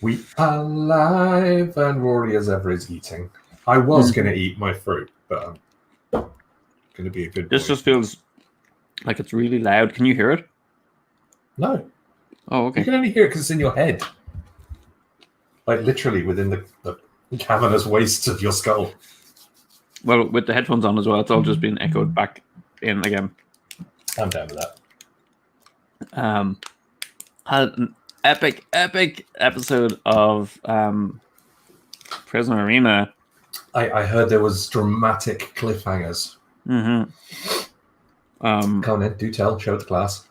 We are live, and Rory as ever is eating. I was going to eat my fruit, but I'm going to be a good boy. This just feels like it's really loud. Can you hear it? No. Oh, okay. You can only hear it because it's in your head. Like literally within the cavernous wastes of your skull. Well, with the headphones on as well, it's all just being echoed back in again. I'm down with that. Had an epic episode of Prisma Arena. I heard there was dramatic cliffhangers. Mm-hmm. Come on in, do tell, show it to class.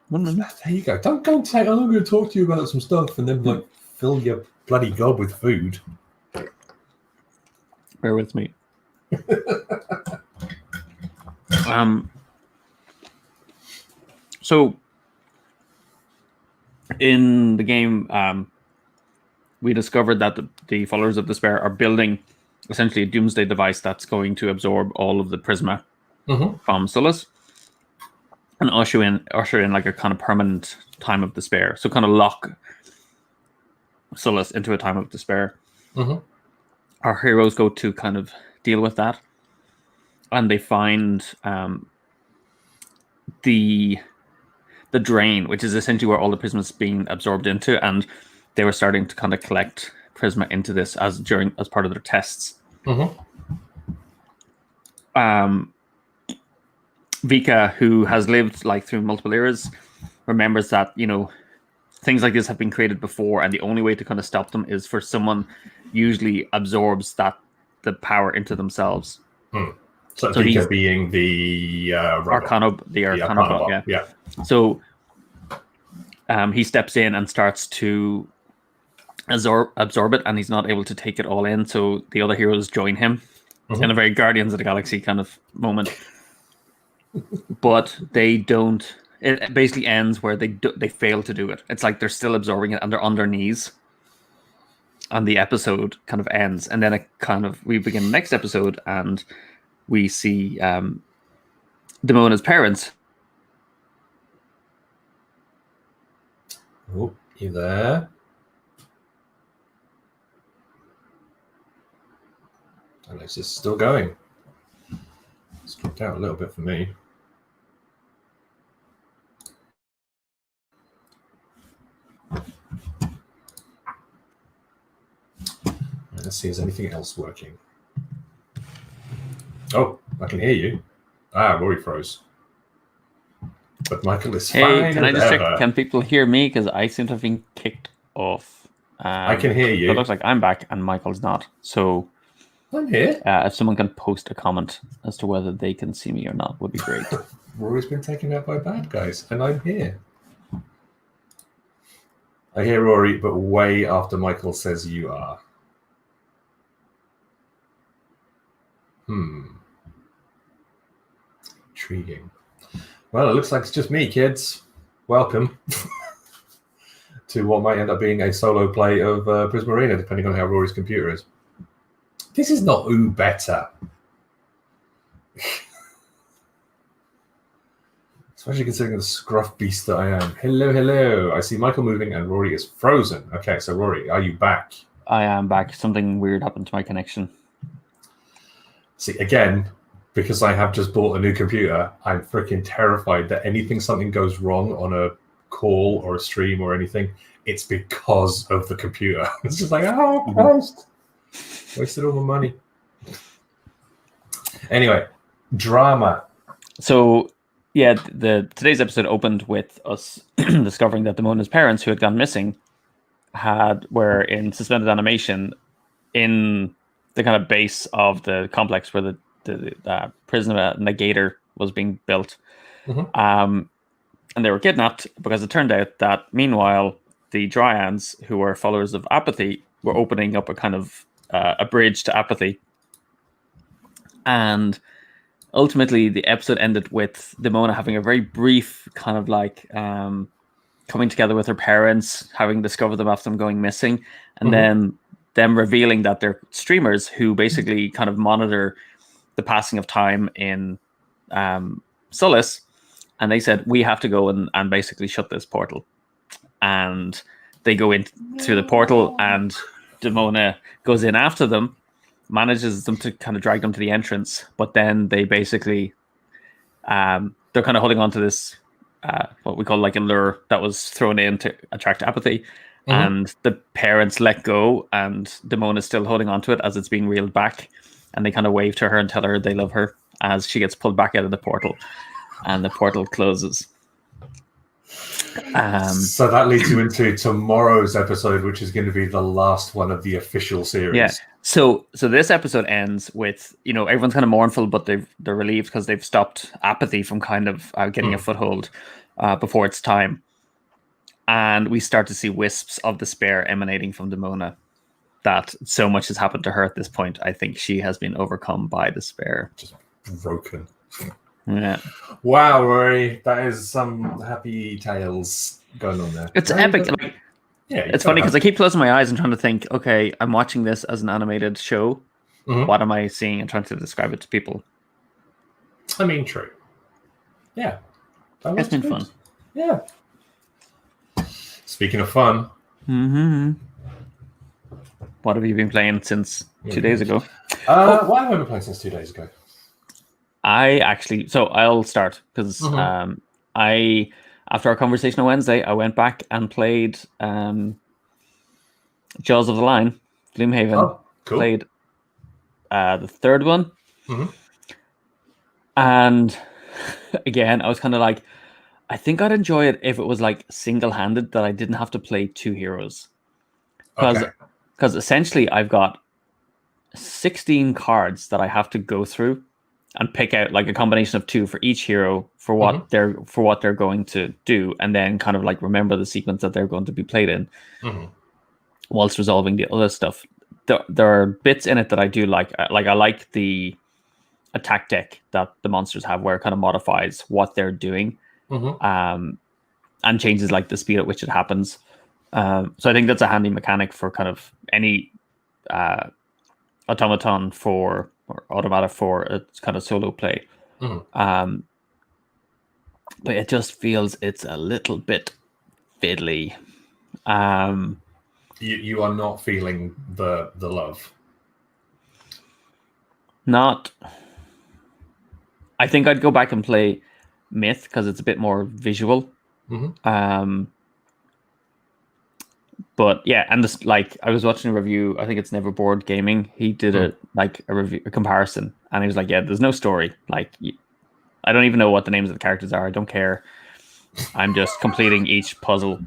1 minute. There you go. Don't go and say, I'm going to talk to you about some stuff and then like fill your bloody gob with food. Bear with me. So in the game, we discovered that the followers of despair are building essentially a doomsday device that's going to absorb all of the Prisma from Solus and usher in like a kind of permanent time of despair. So kind of lock Solus into a time of despair. Our heroes go to kind of deal with that, and they find the drain, which is essentially where all the Prisma's being absorbed into, and they were starting to kind of collect Prisma into this as part of their tests. Vika, who has lived like through multiple eras, remembers that things like this have been created before, and the only way to kind of stop them is for someone usually absorbs the power into themselves. So Vika being the Arcana bot, yeah. So he steps in and starts to absorb it, and he's not able to take it all in. So the other heroes join him. It's kind of very Guardians of the Galaxy kind of moment. But they don't. It basically ends where they fail to do it. It's like they're still absorbing it and they're on their knees. And the episode kind of ends, and then we begin the next episode, and we see Damona's parents. Oh, you there? And it's just still going. It's dropped out a little bit for me. Let's see, is anything else working? Oh, I can hear you. Rory froze. But Michael is fine. Hey, can I just check? Can people hear me? Because I seem to have been kicked off. I can hear you. It looks like I'm back and Michael's not. So I'm here. If someone can post a comment as to whether they can see me or not, would be great. Rory's been taken out by bad guys, and I'm here. I hear Rory, but way after Michael says you are. Intriguing. Well, it looks like it's just me, kids. Welcome to what might end up being a solo play of Prisma Arena, depending on how Rory's computer is. This is not better. Especially considering the scruff beast that I am. Hello. I see Michael moving and Rory is frozen. Okay, so Rory, are you back? I am back. Something weird happened to my connection. See, again, because I have just bought a new computer, I'm freaking terrified that something goes wrong on a call or a stream or anything, it's because of the computer. It's just like, oh, Christ. Wasted all my money. Anyway, drama. So, yeah, today's episode opened with us discovering that Damona's parents, who had gone missing, were in suspended animation in the kind of base of the complex where the Prisma negator was being built. And they were kidnapped because it turned out that meanwhile the Dryads, who were followers of apathy, were opening up a kind of a bridge to apathy. And ultimately the episode ended with Damona having a very brief kind of like coming together with her parents, having discovered them after them going missing, and then them revealing that they're streamers who basically kind of monitor the passing of time in Solus, and they said, we have to go and basically shut this portal. and they go in through the portal, and Demona goes in after them, manages them to kind of drag them to the entrance, but then they basically they're kind of holding on to this what we call like a lure that was thrown in to attract apathy. And the parents let go, and Demona is still holding on to it as it's being reeled back, and they kind of wave to her and tell her they love her as she gets pulled back out of the portal, and the portal closes. So that leads you into tomorrow's episode, which is going to be the last one of the official series. Yeah. So this episode ends with, everyone's kind of mournful, but they're relieved because they've stopped apathy from kind of getting a foothold before it's time. And we start to see wisps of despair emanating from Demona. That so much has happened to her at this point. I think she has been overcome by despair. Just broken. Yeah. Wow, Rory, that is some happy tales going on there. It's epic. It's funny because I keep closing my eyes and trying to think, okay, I'm watching this as an animated show. What am I seeing, and trying to describe it to people? I mean, true. Yeah. It's been fun. Yeah. Speaking of fun. What have you been playing since 2 days ago? What have I been playing since 2 days ago? I'll start because after our conversation on Wednesday, I went back and played Jaws of the Line, Gloomhaven. Oh, cool. Played the third one. And again, I was kind of like, I think I'd enjoy it if it was like single-handed, that I didn't have to play two heroes. Because essentially I've got 16 cards that I have to go through and pick out like a combination of two for each hero for what they're going to do, and then kind of like remember the sequence that they're going to be played in whilst resolving the other stuff. There are bits in it that I do like. I like the attack deck that the monsters have, where it kind of modifies what they're doing and changes like the speed at which it happens. So I think that's a handy mechanic for kind of any automaton or automata for a kind of solo play. But it just feels it's a little bit fiddly. You are not feeling the love. Not. I think I'd go back and play Myth because it's a bit more visual. But yeah, and this, like, I was watching a review. I think it's Neverboard Gaming. He did a comparison, and he was like, "Yeah, there's no story. Like, I don't even know what the names of the characters are. I don't care. I'm just completing each puzzle."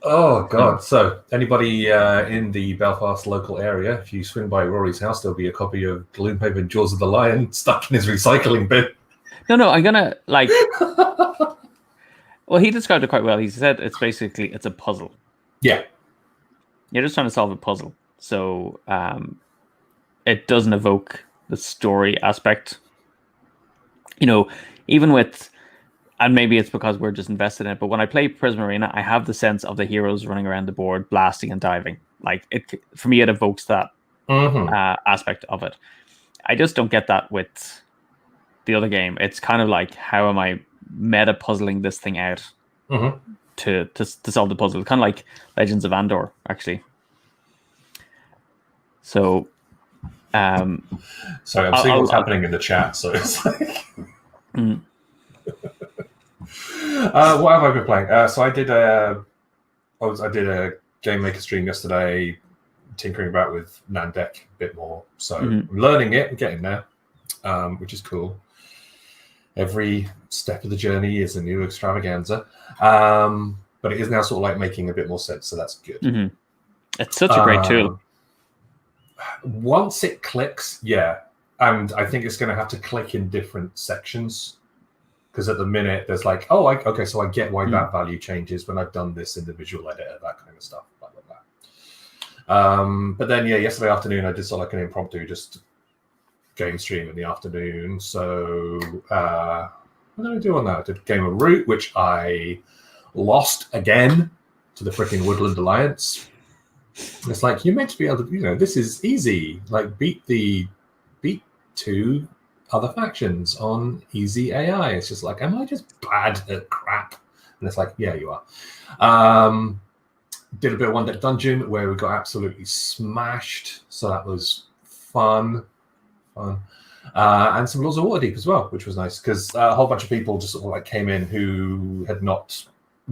Oh God! So anybody in the Belfast local area, if you swing by Rory's house, there'll be a copy of Gloomhaven Jaws of the Lion stuck in his recycling bin. No, I'm gonna like. Well, he described it quite well. He said it's a puzzle. Yeah. You're just trying to solve a puzzle. So it doesn't evoke the story aspect. Even with, and maybe it's because we're just invested in it, but when I play Prisma Arena, I have the sense of the heroes running around the board, blasting and diving. Like, for me, it evokes that aspect of it. I just don't get that with the other game. It's kind of like, how am I meta puzzling this thing out to solve the puzzle? Kind of like Legends of Andor, actually. So sorry, I'm seeing what's happening in the chat, so it's like what have I been playing? So I did a Game Maker stream yesterday, tinkering about with Nandeck a bit more. So I'm learning it, I'm getting there, which is cool. Every step of the journey is a new extravaganza, but it is now sort of like making a bit more sense, so that's good. It's such a great tool. Once it clicks, yeah, and I think it's going to have to click in different sections, because at the minute there's like, okay, so I get why that value changes when I've done this in the visual editor, that kind of stuff, blah blah blah. But then yesterday afternoon I did sort of like an impromptu just game stream in the afternoon. So what did I do on that? I did a game of Root, which I lost again to the freaking Woodland Alliance. It's like, you're meant to be able to, this is easy. Like, beat two other factions on easy AI. It's just like, am I just bad at crap? And it's like, yeah, you are. Did a bit of One Deck Dungeon where we got absolutely smashed. So that was fun. And some Laws of Waterdeep as well, which was nice because a whole bunch of people just sort of like came in who had not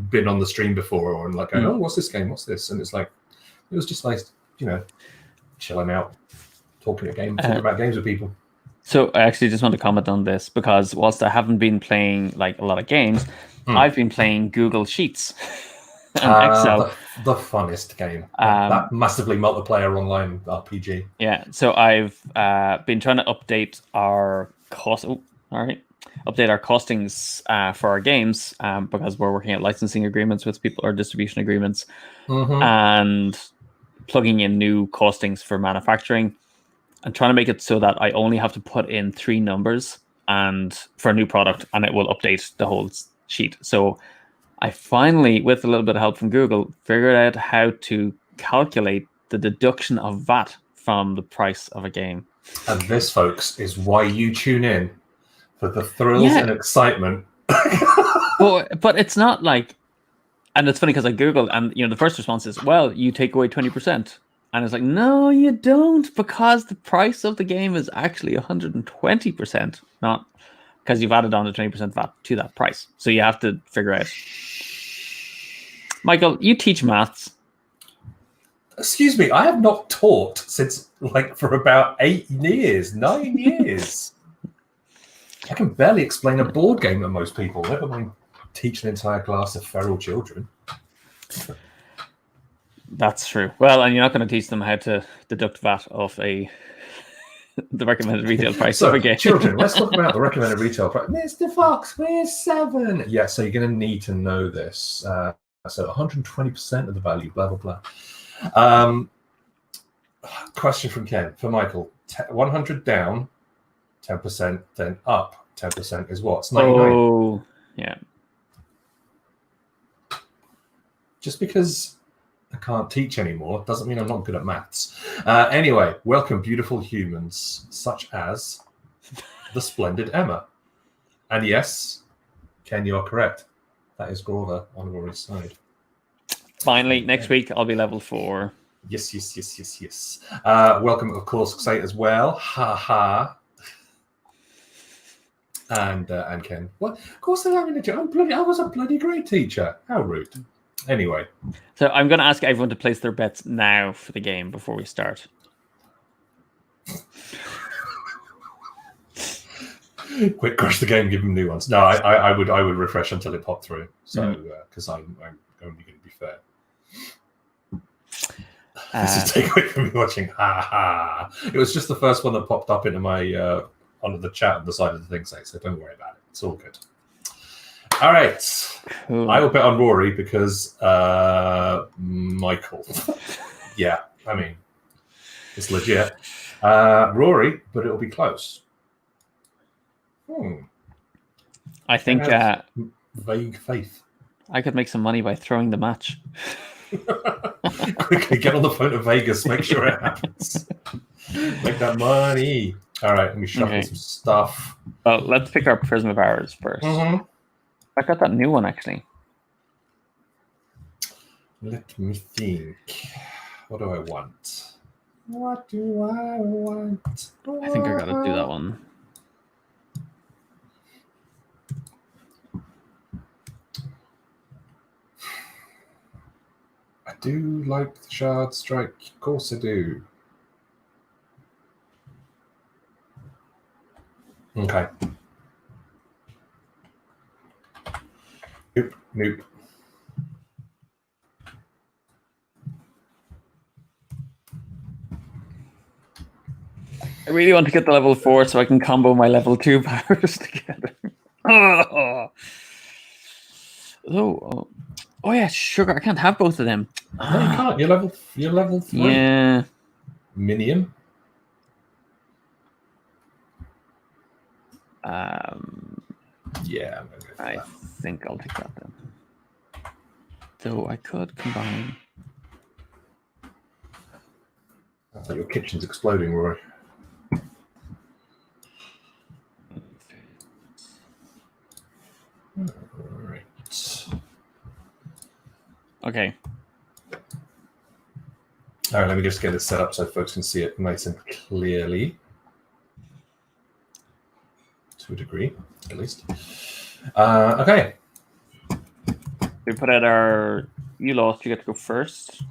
been on the stream before or like, oh, what's this game? What's this? And it's like, it was just nice, chilling out, talking about games with people. So I actually just want to comment on this because whilst I haven't been playing like a lot of games, I've been playing Google Sheets and Excel. The funnest game. That massively multiplayer online RPG. Yeah, so I've been trying to update our costings for our games because we're working out licensing agreements with people or distribution agreements, and plugging in new costings for manufacturing. I'm trying to make it so that I only have to put in 3 numbers and for a new product, and it will update the whole sheet. So I finally, with a little bit of help from Google, figured out how to calculate the deduction of VAT from the price of a game. And this, folks, is why you tune in for the thrills and excitement. but it's not like, and it's funny because I Googled, and the first response is, well, you take away 20%. And it's like, no, you don't, because the price of the game is actually 120%, not because you've added on the 20% VAT to that price. So you have to figure out. Michael, you teach maths. Excuse me, I have not taught since for about 9 years. I can barely explain a board game to most people, never mind teach an entire class of feral children. That's true. Well, and you're not going to teach them how to deduct VAT off the recommended retail price of a game. Children, let's talk about the recommended retail price. Mr. Fox, we're 7. Yeah, so you're going to need to know this. So 120% of the value, blah, blah, blah. Question from Ken. For Michael, 100 down, 10%, then up 10% is what? It's 99. Oh, yeah. Just because I can't teach anymore doesn't mean I'm not good at maths. Anyway, welcome, beautiful humans, such as the splendid Emma. And yes, Ken, you are correct. That is Grover on Rory's side. Finally, next week I'll be level 4. Yes. Welcome, of course, Xate as well. Ha ha. And Ken. What? Of course I'm having a joke. I was a bloody great teacher. How rude. Anyway. So I'm going to ask everyone to place their bets now for the game before we start. Quick, crush the game, give them new ones. No, I would refresh until it popped through. So because I'm only going to be fair. This is a takeaway from me watching. Ha ha! It was just the first one that popped up into my onto the chat on the side of the thing. So don't worry about it. It's all good. All right. Cool. I will bet on Rory because Michael. Yeah, I mean, it's legit. Rory, but it'll be close. I think vague faith. I could make some money by throwing the match. Quickly get on the phone to Vegas. Make sure it happens. Make that money. All right, let me shuffle some stuff. Well, let's pick our Prisma powers first. I got that new one actually. Let me think. What do I want? What do I want? I think I gotta do that one. I do like the Shard Strike. Of course I do. Okay. Nope. I really want to get the level 4 so I can combo my level 2 powers together. Oh yeah, sugar. I can't have both of them. No, you can't. You're level 3. Yeah. Minion. Yeah, I think I'll take that then. Though I could combine. That's like your kitchen's exploding, Rory. All right. Okay. All right, let me just get this set up so folks can see it nice and clearly. To a degree, at least. Okay. We put out our... You lost, you get to go first.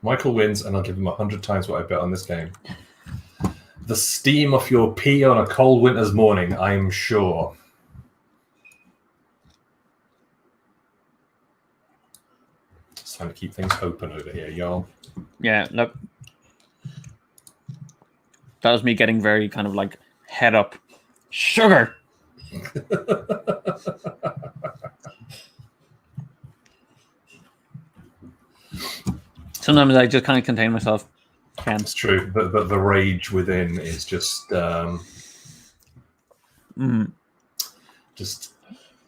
Michael wins, and I'll give him 100 times what I bet on this game. The steam off your pee on a cold winter's morning, I'm sure. It's time to keep things open over here, y'all. Yeah, look. That was me getting very kind of like head up. Sugar! Sometimes I just can't contain myself. It's true, but the rage within is just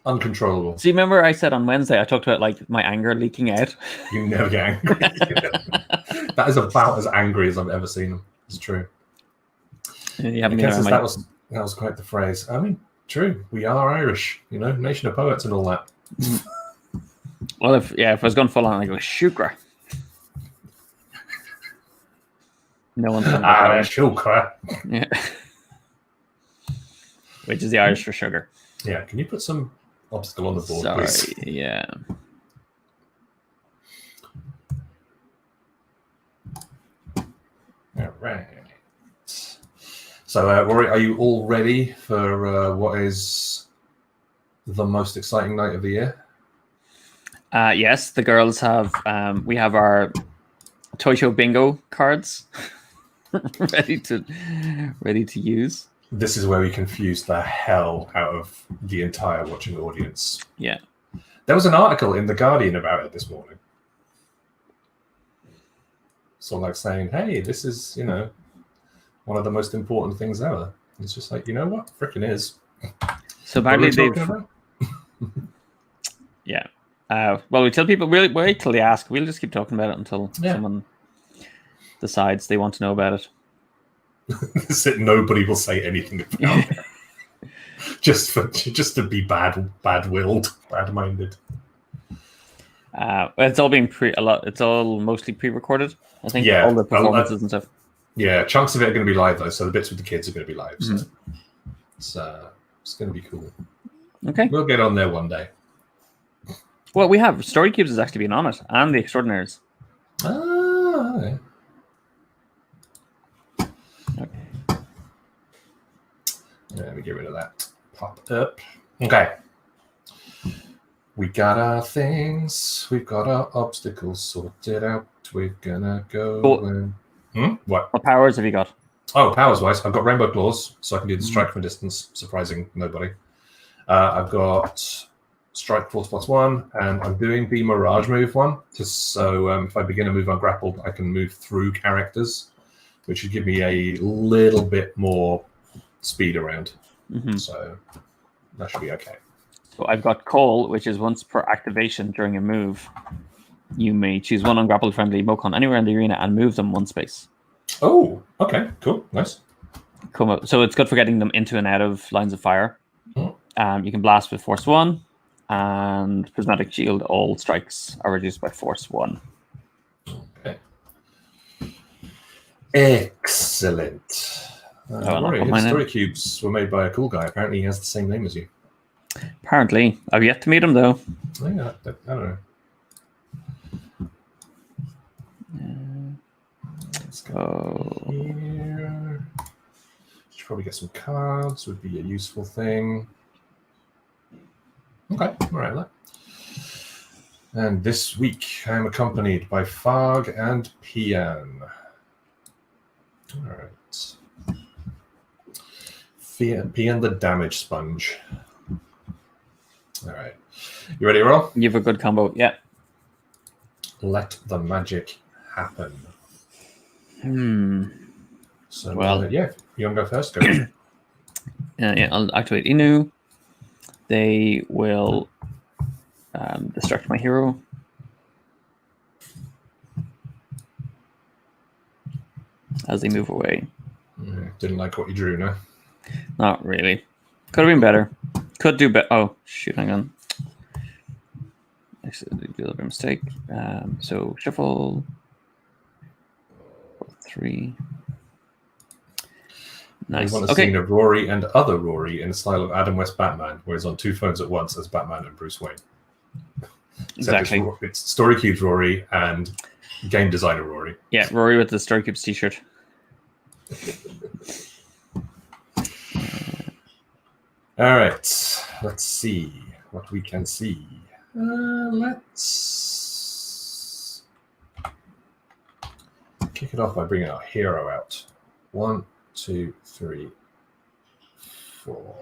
uncontrollable. So you remember I said on Wednesday I talked about like my anger leaking out? You never get angry. That is about as angry as I've ever seen him. It's true. You haven't that was quite the phrase. I mean, true. We are Irish, nation of poets and all that. Well, if I was going full on, I go sugar. No one's going to sugar. Yeah. Which is the Irish for sugar. Yeah. Can you put some obstacle on the board, please? Yeah. All right. So, Rory, are you all ready for what is the most exciting night of the year? Yes, the girls have. We have our Toy Show bingo cards ready to use. This is where we confuse the hell out of the entire watching audience. Yeah. There was an article in The Guardian about it this morning. Sort of like saying, hey, this is, one of the most important things ever. It's just like, you know what? Frickin' is. So apparently they've... Yeah. Well, we tell people, we'll wait till they ask. We'll just keep talking about it until someone decides they want to know about it. Nobody will say anything about it. just to be bad-willed, bad-minded. It's all being it's all mostly pre-recorded, I think. Yeah, all the performances and stuff. Yeah, chunks of it are going to be live though, so the bits with the kids are going to be live. So it's going to be cool. Okay, we'll get on there one day. Well, we have Story Cubes has actually been on it, and the Extraordinaires. Okay. Let me get rid of that pop up. Okay. We got our things. We've got our obstacles sorted out. We're gonna go. What powers have you got? Oh, powers wise, I've got rainbow claws, so I can do the strike from distance. Surprising nobody. I've got strike force +1, and I'm doing the mirage move one. Just so if I begin a move ungrappled, I can move through characters, which would give me a little bit more speed around. So that should be okay. So I've got Call, which is once per activation during a move, you may choose one ungrappled friendly Mokon anywhere in the arena and move them one space. Oh, okay, cool, nice. Come up. So it's good for getting them into and out of lines of fire. You can blast with Force 1, and Prismatic Shield. All strikes are reduced by Force 1. Okay. Excellent. His story cubes were made by a cool guy. Apparently, he has the same name as you. Apparently. I've yet to meet him, though. I don't know. Let's go here. Should probably get some cards. Would be a useful thing. Okay, all right. And this week, I'm accompanied by Fog and Pian. All right. Pian the Damage Sponge. All right. You ready, Roll? You have a good combo. Yeah. Let the magic happen. So, well, you want to go first? Go. I'll activate Inu. They will distract my hero. As they move away. Didn't like what you drew, no? Not really. Could have been better. Could do better. Oh, shoot, hang on. Actually, a little bit of mistake. So shuffle 3. Nice. We want a scene of Rory and other Rory in the style of Adam West Batman, where he's on 2 phones at once as Batman and Bruce Wayne. Exactly. It's Story Cubes Rory and game designer Rory. Yeah, Rory with the Story Cubes t-shirt. All right, let's see what we can see. Let's kick it off by bringing our hero out. 1, 2, 3, 4.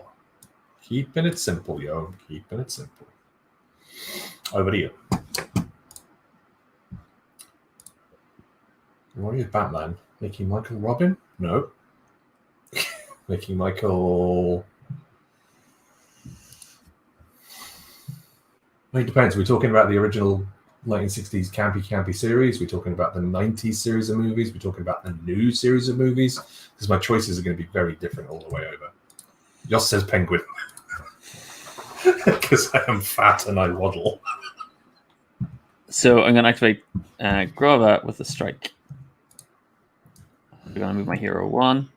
Keeping it simple, yo. Keeping it simple. Over to you. Rory is Batman. Making Michael Robin? No. Making Michael... It depends. We're talking about the original 1960s campy series. We're talking about the 90s series of movies. We're talking about the new series of movies. Because my choices are going to be very different all the way over. Joss says Penguin. Because I am fat and I waddle. So I'm going to activate Grova with a strike. I'm going to move my hero 1.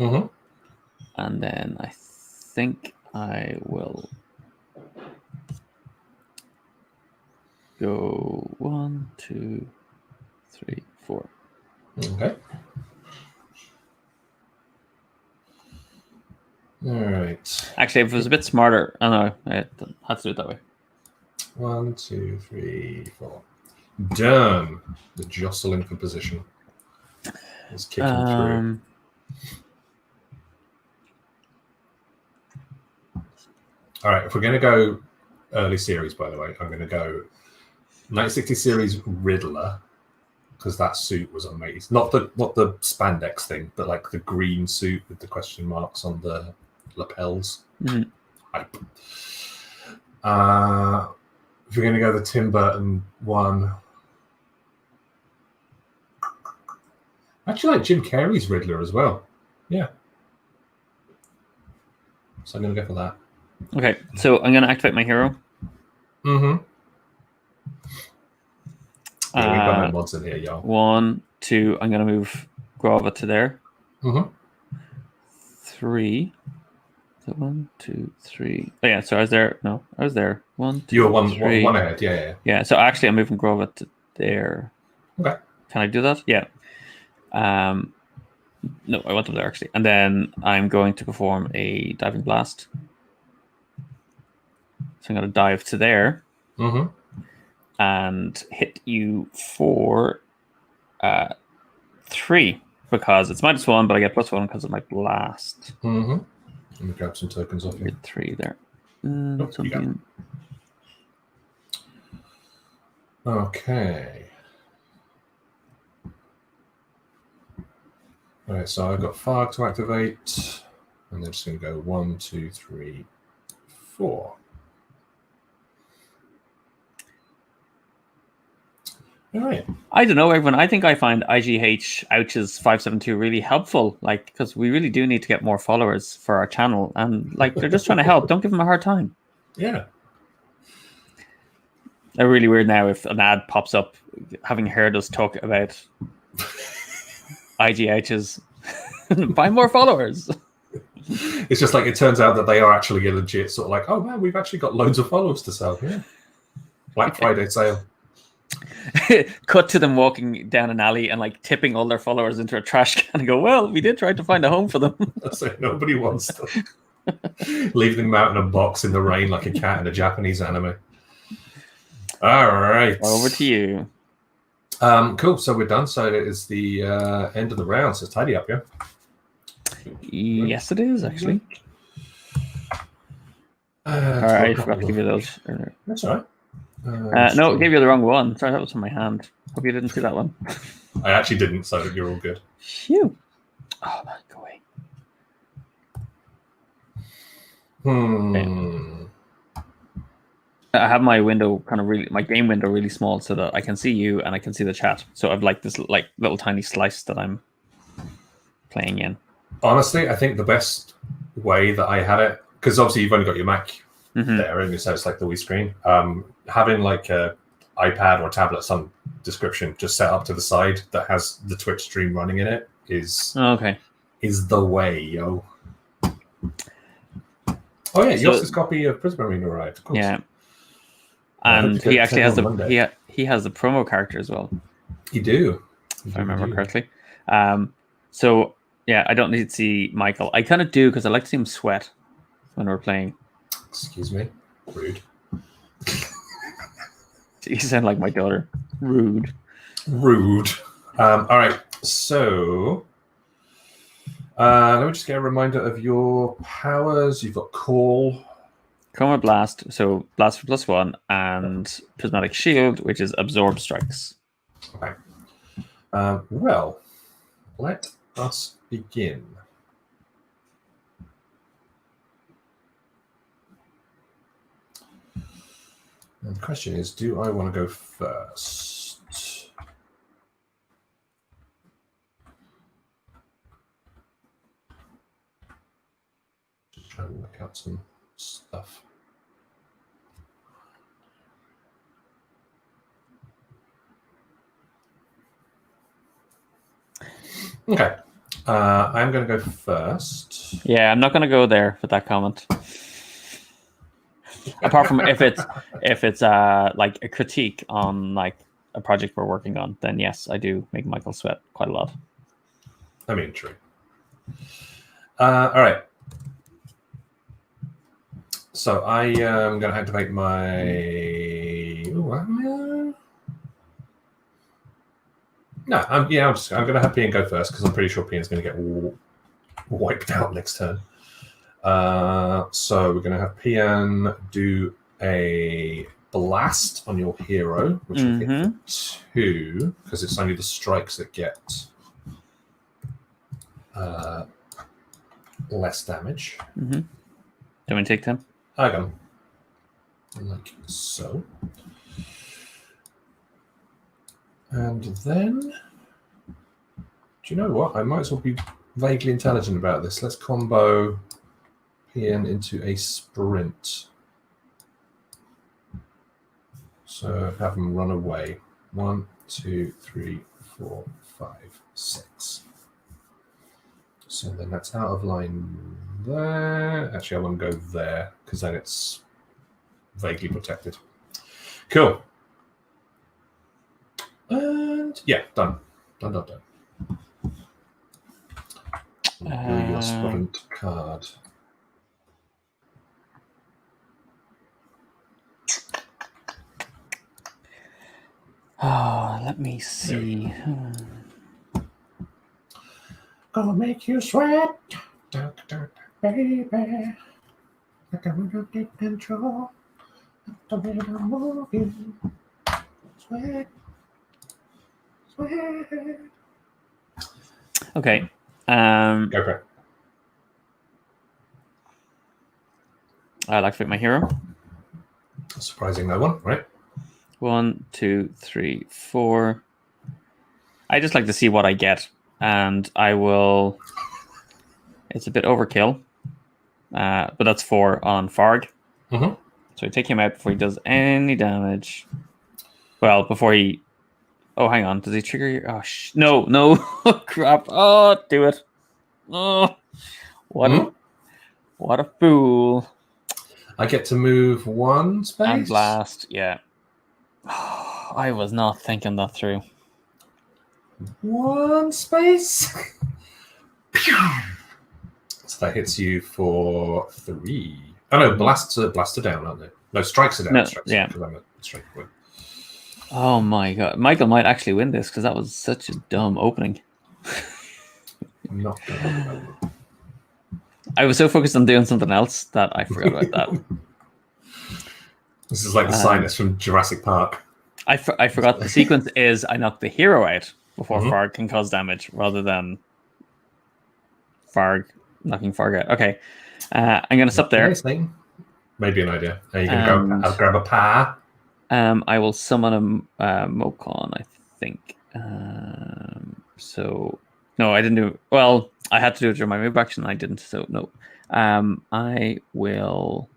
Mm-hmm. And then I think I will go 1, 2, 3, 4. Okay. All right. Actually, if it was a bit smarter, I don't know. I had to do it that way. 1, 2, 3, 4. Done. The jostling for position is kicking through. All right. If we're going to go early series, by the way, I'm going to go 1960 series Riddler, because that suit was amazing. Not the spandex thing, but like the green suit with the question marks on the lapels. Mm-hmm. Hype. If we're going to go the Tim Burton one, I actually like Jim Carrey's Riddler as well. Yeah. So I'm going to go for that. Okay, so I'm going to activate my hero. Mm-hmm. Yeah, we've got no mods in here, y'all. 1, 2, I'm going to move Grova to there. Mm-hmm. 3. So 1, 2, 3. Oh, yeah, so I was there. No, I was there. 1, 2, you were one ahead, yeah. Yeah, so actually I'm moving Grova to there. Okay. Can I do that? Yeah. No, I want them there, actually. And then I'm going to perform a diving blast. So I'm going to dive to there. Mm-hmm. And hit you for 3 because it's -1, but I get +1 because of my blast. Mm-hmm. Let me grab some tokens off you. Get 3 there. Something. Okay. All right, so I've got Fog to activate, and they're just going to go 1, 2, 3, 4. All right. I don't know, everyone. I think I find IGH Ouches 572 really helpful, like, because we really do need to get more followers for our channel, and like they're just trying to help. Don't give them a hard time. Yeah. They're really weird now if an ad pops up, having heard us talk about IGHs. Buy more followers. It's just like it turns out that they are actually a legit sort of like, oh man, we've actually got loads of followers to sell. Yeah. Black Friday sale. Cut to them walking down an alley and like tipping all their followers into a trash can and go, well, we did try to find a home for them. So nobody wants them. Leaving them out in a box in the rain like a cat in a Japanese anime. All right. Over to you. Cool. So we're done. So it is the end of the round. So tidy up, yeah? Yes, it is, actually. All right, I forgot to give you those earlier. That's all right. No, I gave you the wrong one. Sorry, that was from my hand. Hope you didn't see that one. I actually didn't, so you're all good. Phew. Oh, man, go away. Okay. I have my window my game window really small so that I can see you and I can see the chat. So I've like this like little tiny slice that I'm playing in. Honestly, I think the best way that I had it, because obviously you've only got your Mac there, so it's like the Wii screen. Having like a iPad or tablet, some description, just set up to the side that has the Twitch stream running in it is the way, yo. Oh yeah, Yoss's copy of Prisma Arena arrived. Of course. Yeah, and he actually has he has the promo character as well. You do, if I remember correctly. So yeah, I don't need to see Michael. I kind of do because I like to see him sweat when we're playing. Excuse me, rude. You sound like my daughter. Rude. All right, so let me just get a reminder of your powers. You've got Call, Coma Blast, so Blast for +1, and Prismatic Shield, which is Absorb Strikes. Okay. Well, let us begin. And the question is, do I want to go first? Just trying to work out some stuff. Okay. I'm going to go first. Yeah, I'm not going to go there with that comment. Apart from if it's like a critique on like a project we're working on, then yes, I do make Michael sweat quite a lot. I mean, true. All right. So I am going to activate my. No, I'm going to have Pian go first because I'm pretty sure Pian's going to get wiped out next turn. So we're going to have Pian do a blast on your hero, which will hit 2 because it's only the strikes that get less damage. Do you want to take 10? I got him. Like so. And then, do you know what? I might as well be vaguely intelligent about this. Let's combo Pian into a sprint. So have them run away. 1, 2, 3, 4, 5, 6. So then that's out of line there. Actually, I want to go there because then it's vaguely protected. Cool. And yeah, done. Done. Do your sprint card. Oh, let me see. Gonna make you sweat, baby. Like I'm gonna take control. The way I'm moving. Sweat. Okay. Go for it. I like to pick my hero. Surprising no one, right? 1, 2, 3, 4. I just like to see what I get, and I will. It's a bit overkill, but that's 4 on Farg. So I take him out before he does any damage. Well, before he. Oh, hang on. Does he trigger your... Oh, no. Crap. Oh, do it. Oh, what a fool. I get to move 1 space? And blast, yeah. I was not thinking that through. 1 space? So that hits you for 3. Oh, no, blasts are down, aren't they? No, strikes are down. No, strikes yeah. Because I'm a strike win. Oh my god. Michael might actually win this because that was such a dumb opening. I'm not going to remember. I was so focused on doing something else that I forgot about that. This is like the sinus from Jurassic Park. I forgot the sequence is I knock the hero out before Farg can cause damage rather than Farg knocking Farg out. Okay. I'm going to stop there. Maybe an idea. Are you going to go I'll grab a power? I will summon a Mocon, I think. So, no, I didn't do it. Well, I had to do it during my move action. I didn't, so no. I will...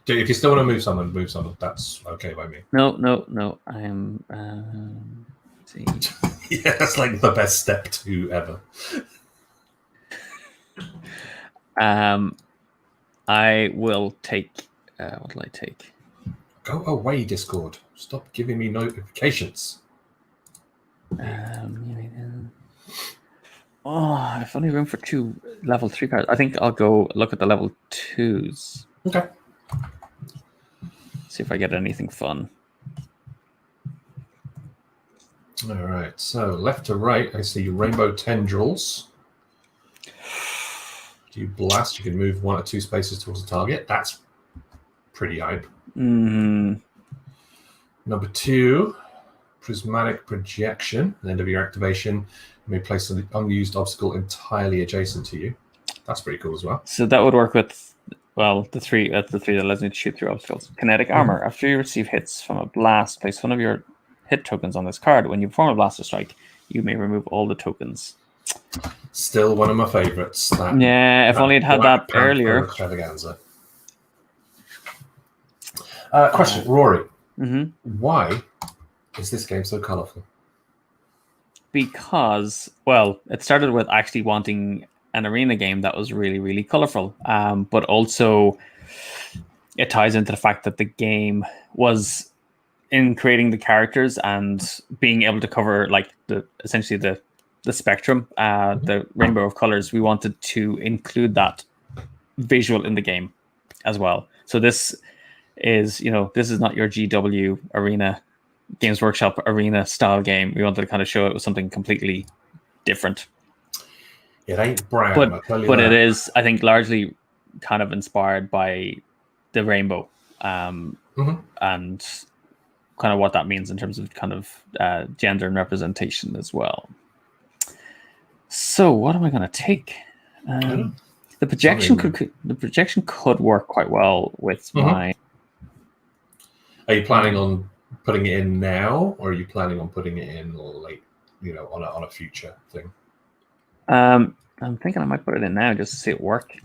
If you still want to move someone. That's okay by me. No. I am. Let's see. Yeah, that's like the best step 2 ever. I will take. What will I take? Go away, Discord. Stop giving me notifications. I've only room for 2 level 3 cards. I think I'll go look at the level 2s. Okay. See if I get anything fun. All right. So left to right, I see rainbow tendrils. Do you blast? You can move 1 or 2 spaces towards the target. That's pretty hype. Mm-hmm. Number 2, prismatic projection. At the end of your activation, you may place an unused obstacle entirely adjacent to you. That's pretty cool as well. So that would work with, the 3. That's the 3 that allows me to shoot through obstacles. Kinetic armor. After you receive hits from a blast, place one of your hit tokens on this card. When you perform a blaster strike, you may remove all the tokens. Still one of my favorites. If only it had that earlier. Extravaganza. Question, Rory. Mm-hmm. Why is this game so colourful? Because, it started with actually wanting an arena game that was really, really colourful. But also, it ties into the fact that the game was, in creating the characters and being able to cover essentially the spectrum, the rainbow of colors, we wanted to include that visual in the game as well. So this is, this is not your GW arena, Games Workshop arena style game. We wanted to kind of show it was something completely different. It ain't brown, but it is, I think, largely kind of inspired by the rainbow, and kind of what that means in terms of kind of gender and representation as well. So what am I going to take? The projection could work quite well with my. Are you planning on putting it in now, or are you planning on putting it in late? On a future thing. I'm thinking I might put it in now just to see it work.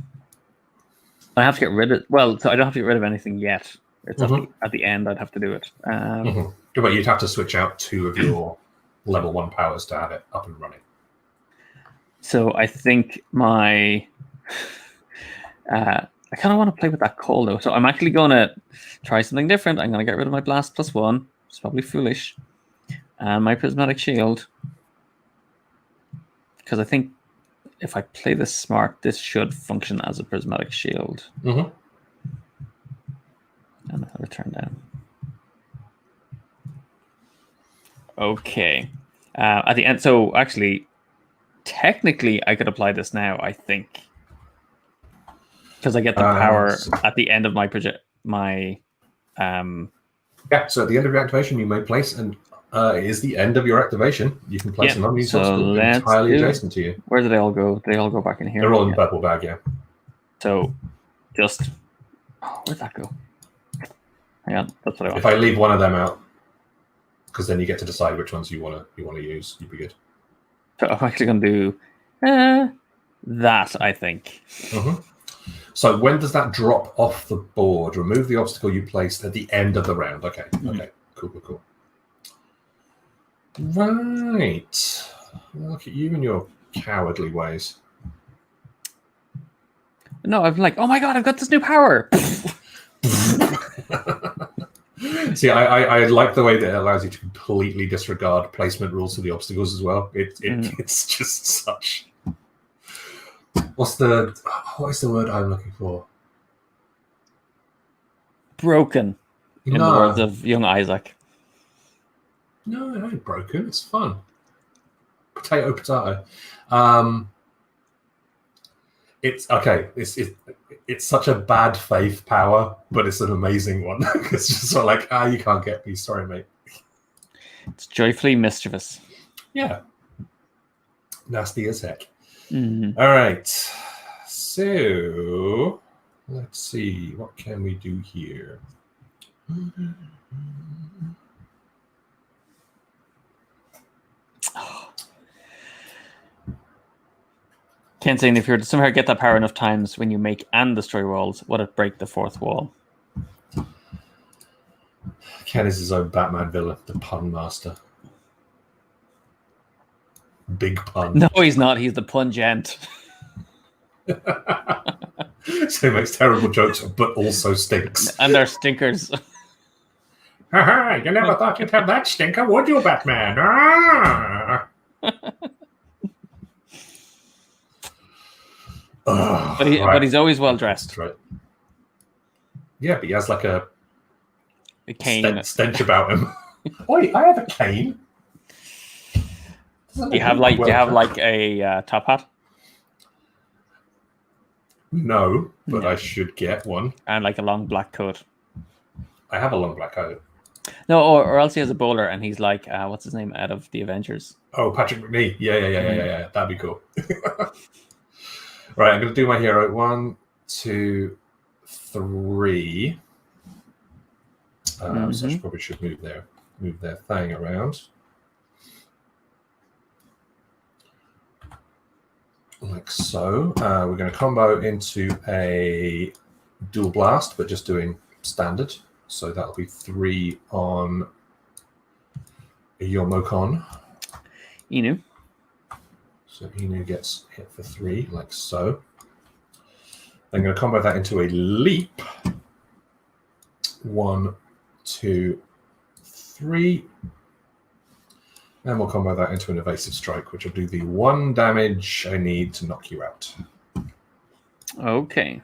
I have to get rid of. So I don't have to get rid of anything yet. It's at the end. I'd have to do it. But you'd have to switch out 2 of your level 1 powers to have it up and running. So I think my. I kind of want to play with that call though. So I'm actually going to try something different. I'm going to get rid of my blast +1. It's probably foolish. And my prismatic shield. Because I think if I play this smart, this should function as a prismatic shield. And I'll return down. Okay. At the end, so actually, technically, I could apply this now, I think. Because I get the power at the end of my project. Yeah, so at the end of your activation, you may place, and it is the end of your activation. You can place an unused obstacle entirely adjacent to you. Where do they all go? They all go back in here. They're all in the purple bag, yeah. So, just... where'd that go? Hang on, that's what I want. If I leave one of them out, because then you get to decide which ones you want to use, you'd be good. So I'm actually going to do that, I think. So when does that drop off the board? Remove the obstacle you placed at the end of the round. Okay. Okay. Cool. Right. Look at you and your cowardly ways. No, I'm like, oh my god, I've got this new power. See, I like the way that it allows you to completely disregard placement rules for the obstacles as well. It's just such. What is the word I'm looking for? Broken. In the words of young Isaac. No, it ain't broken. It's fun. Potato. It's okay. It's such a bad faith power, but it's an amazing one. It's just sort of like, you can't get me. Sorry, mate. It's joyfully mischievous. Yeah. Nasty as heck. All right. So let's see. What can we do here? Ken saying if you were to somehow get that power enough times when you make and destroy walls, would it break the 4th wall? Ken is his own Batman villain, the pun master. Big pun. No, he's not. He's the pungent. So he makes terrible jokes, but also stinks. And they're stinkers. Haha, you never thought you'd have that stinker, would you, Batman? Ah! But he's always well dressed. Right. Yeah, but he has like a cane. stench about him. Oi, I have a cane. Do you have like a top hat? No, but I should get one. And like a long black coat. I have a long black coat. No, or else he has a bowler and he's like, what's his name out of the Avengers? Oh, Patrick McNee. Yeah. That'd be cool. Right, I'm going to do my hero. 1, 2, 3. So I probably should move their thing around. Like so. We're going to combo into a dual blast, but just doing standard. So that'll be 3 on your Mokon. Inu. So Inu gets hit for 3, like so. I'm going to combo that into a leap. 1, 2, 3. And we'll combo that into an evasive strike, which will do the 1 damage I need to knock you out. Okay.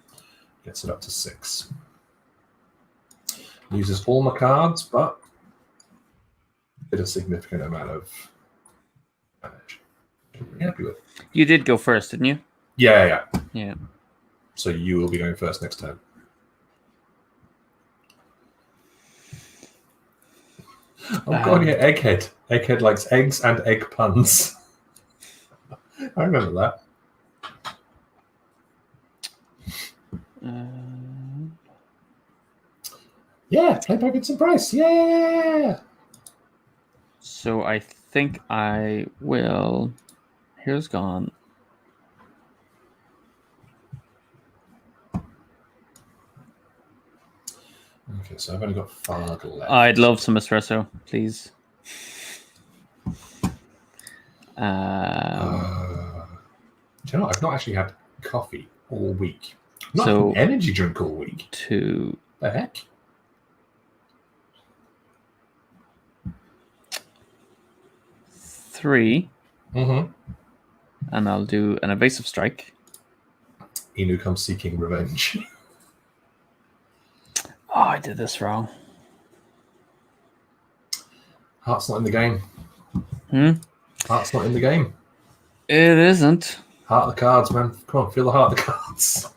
Gets it up to 6. Uses all my cards, but did a significant amount of damage. I'm really happy with it. You did go first, didn't you? Yeah. Yeah. So you will be going first next time. Oh god, yeah, Egghead. Egghead likes eggs and egg puns. I remember that. Yeah, play by Vincent Price. Yeah. So I think I will. Here's gone. Okay, so I've only got Farg left. I'd love some espresso, please. Do you know what? I've not actually had coffee all week. Not had an energy drink all week. 2. The heck? 3. Mm-hmm. And I'll do an evasive strike. Inu comes seeking revenge. Oh, I did this wrong. Heart's not in the game. Heart's not in the game. It isn't. Heart of the cards, man. Come on, feel the heart of the cards.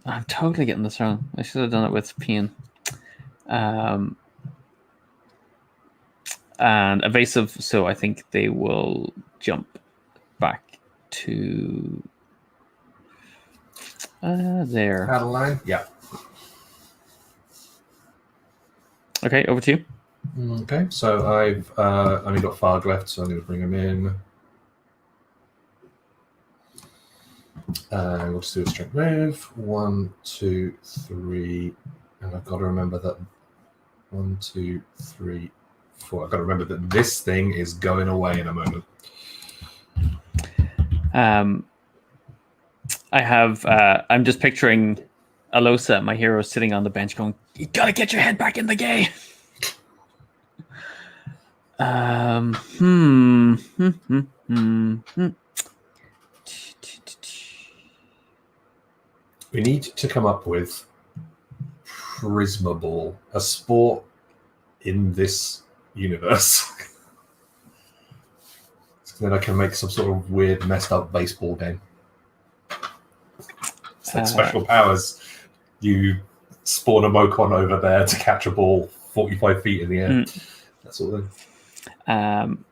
I'm totally getting this wrong. I should have done it with Pian. And evasive, so I think they will jump back to there. Adeline? Yeah. Okay, over to you. Okay, so I've only got Farg left, so I'm going to bring him in. And we'll just do a strength move. 1, 2, 3. And I've got to remember that 1, 2, 3, 4. I've got to remember that this thing is going away in a moment. I have, I'm just picturing Alosa, my hero, sitting on the bench going, "You gotta get your head back in the game." We need to come up with Prisma Ball, a sport in this universe. So then I can make some sort of weird, messed up baseball game. It's like special powers. You spawn a Mokon over there to catch a ball 45 feet in the air. That sort of thing.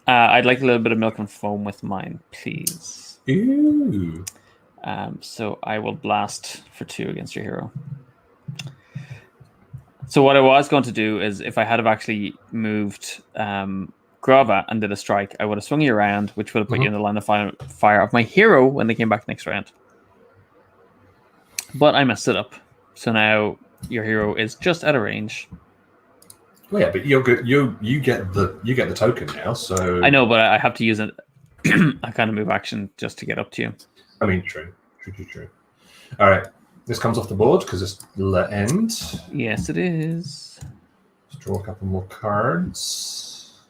I'd like a little bit of milk and foam with mine, please. Ooh. So I will blast for 2 against your hero. So what I was going to do is, if I had have actually moved Grava and did a strike, I would have swung you around, which would have put you in the line of fire of my hero when they came back next round. But I messed it up. So now your hero is just out of range. Well, yeah, but you're good. You get the token now. So I know, but I have to use a kind of move action just to get up to you. I mean, true. All right, this comes off the board because it's the end. Yes, it is. Let's draw a couple more cards,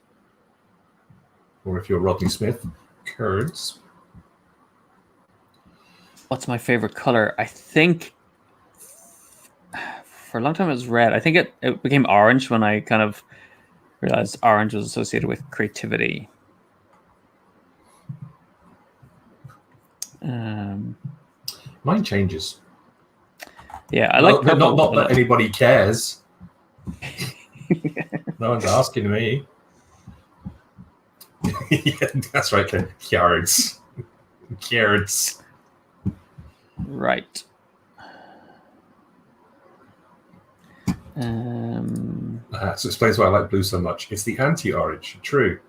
or if you're Rodney Smith, cards. What's my favorite color? I think for a long time it was red. I think it became orange when I kind of realized orange was associated with creativity. Mine changes. Yeah, I like purple. Not that anybody cares. No one's asking me. Yeah, that's right, Ken. Cards. Right. So explains why I like blue so much. It's the anti-orange. True.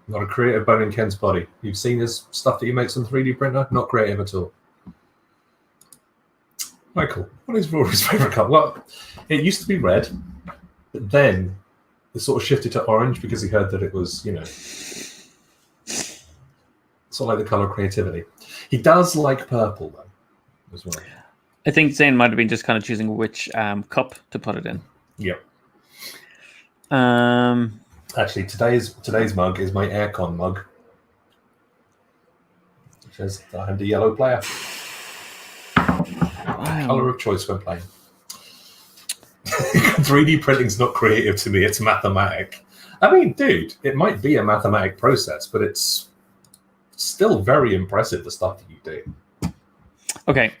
Not a creative bone in Ken's body. You've seen his stuff that he makes on 3D printer? Not creative at all. Michael, what is Rory's favourite colour? Well, it used to be red, but then it sort of shifted to orange because he heard that it was, sort of like the colour of creativity. He does like purple, though, as well. I think Zane might have been just kind of choosing which cup to put it in. Yep. Actually, today's mug is my aircon mug, which says I am the yellow player. Wow. Color of choice when playing. 3D printing's not creative to me; it's mathematic. I mean, dude, it might be a mathematic process, but it's still very impressive the stuff that you do. Okay,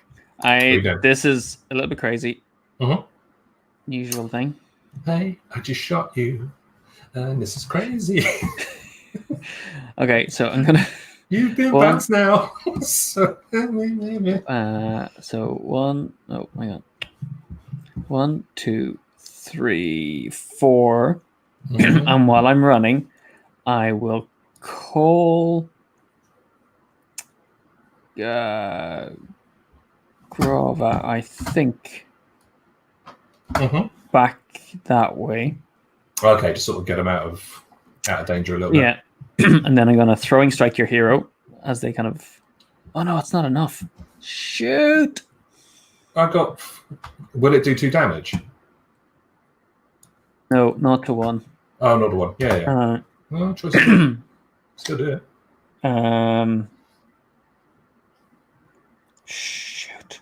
this is a little bit crazy. Mm-hmm. Usual thing. Hey, I just shot you, and this is crazy. Okay, so I'm gonna. You've been bounced now. So one. Oh, hang on. 1, 2, 3, 4. Mm-hmm. And while I'm running, I will call Grova, I think. Mm-hmm. Back that way. Okay, just sort of get them out of danger a little bit. Yeah. And then I'm going to throwing strike your hero as they kind of... Oh, no, it's not enough. Shoot! Will it do 2 damage? No, not to 1. Oh, not to 1. Yeah. Well, choice. Still do it. Shoot.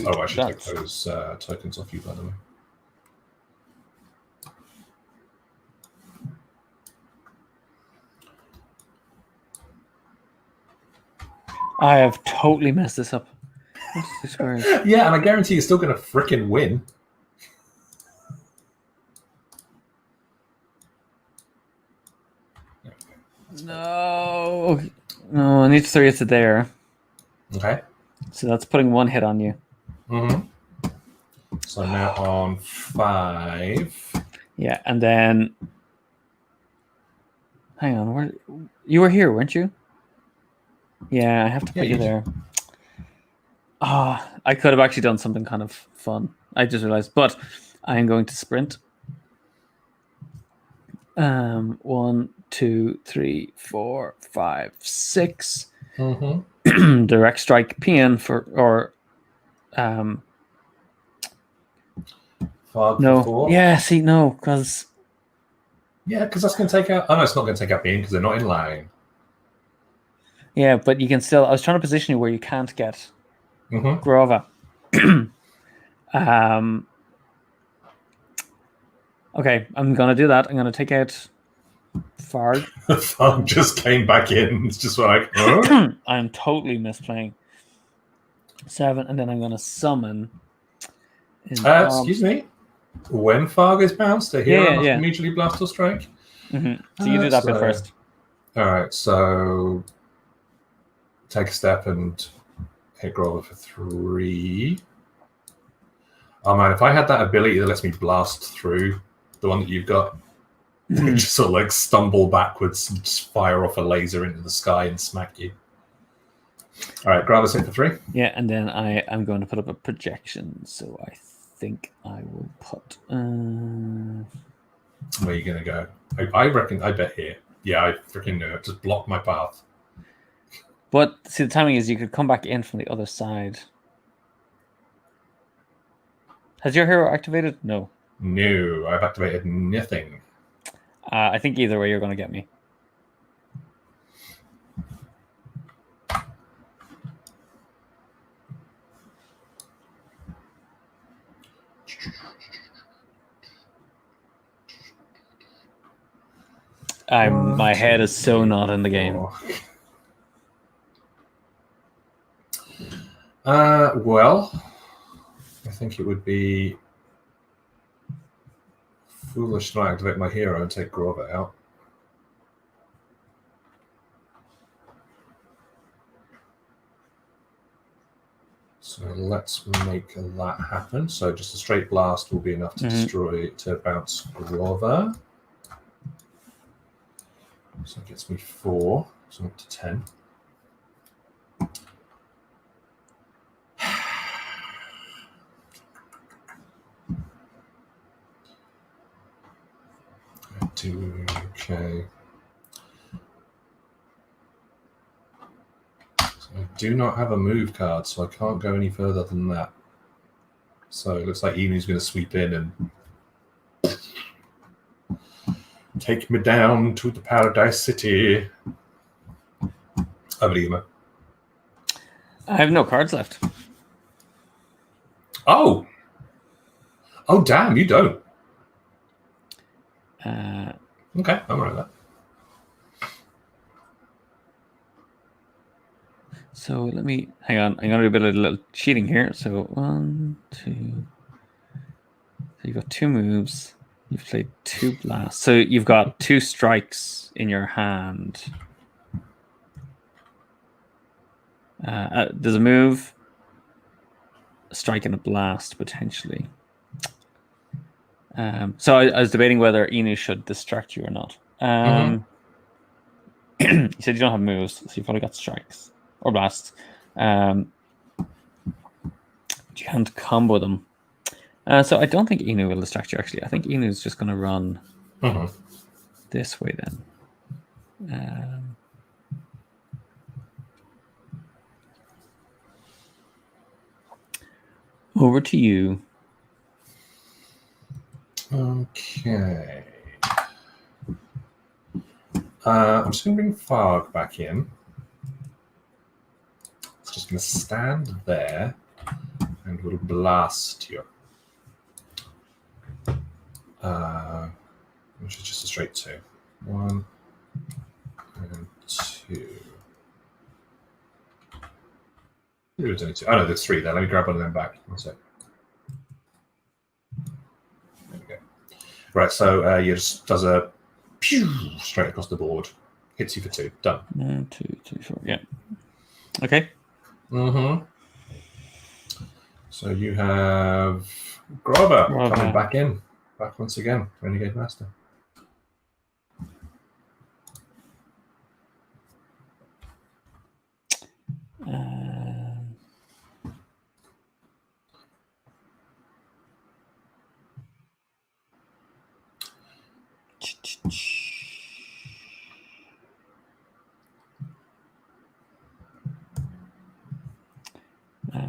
Oh, I should take those tokens off you, by the way. I have totally messed this up. Yeah, and I guarantee you're still going to frickin' win. No, I need to throw you to there. Okay. So that's putting 1 hit on you. Mm-hmm. So I'm now on 5. Yeah, and then... Hang on, you were here, weren't you? Yeah, I have to put you there. I could have actually done something kind of fun. I just realized, but I am going to sprint. 1, 2, 3, 4, 5, 6. Mm-hmm. Direct strike PN Fog no. for 4. Yeah, see, no, because... Yeah, because that's going to take out... Oh, no, it's not going to take out PN because they're not in line. Yeah, but you can still... I was trying to position you where you can't get Grova. Okay, I'm going to do that. I'm going to take out Farg. Farg just came back in. It's just like... Huh? I'm totally misplaying. 7, and then I'm going to summon... excuse me? When Farg is bounced, a hero must immediately blast or strike? Mm-hmm. So you do that bit first. All right, so... Take a step and hit Grover for 3. Oh man, if I had that ability that lets me blast through the one that you've got, just sort of like stumble backwards and just fire off a laser into the sky and smack you. All right, Gravis hit for 3. Yeah, and then I'm going to put up a projection. So I think I will put. Where are you going to go? I reckon, I bet here. Yeah, I freaking know it. Just block my path. But see, the timing is you could come back in from the other side. Has your hero activated? No. No, I've activated nothing. I think either way you're going to get me. My head is so not in the game. Well, I think it would be foolish to not activate my hero and take Grover out. So let's make that happen. So just a straight blast will be enough to destroy, to bounce Grover. So it gets me 4, so I'm up to 10. Okay. So I do not have a move card, so I can't go any further than that. So it looks like Enu's going to sweep in and take me down to the Paradise City. Over to you, man. I have no cards left. Oh, damn, you don't. Okay, I'm alright with that. So let me hang on. I'm going to do a little cheating here. So 1, 2. So you've got 2 moves. You've played 2 blasts. So you've got 2 strikes in your hand. There's a move, a strike, and a blast potentially. So I was debating whether Inu should distract you or not. You said you don't have moves, so you've probably got strikes or blasts. You can't combo them. So I don't think Inu will distract you, actually. I think Inu's just going to run this way then. Over to you. Okay. I'm just going to bring Fog back in. It's just going to stand there and we'll blast you. Which is just a straight 2. 1 and 2. There's only 2. Oh no, there's 3 there. Let me grab one of them back. One sec. There we go. Right, so you just does a pew straight across the board. Hits you for 2. Done. 1, 2, 3, 4. Yeah. Okay. So you have Grover coming back in. Back once again. Renegade Master.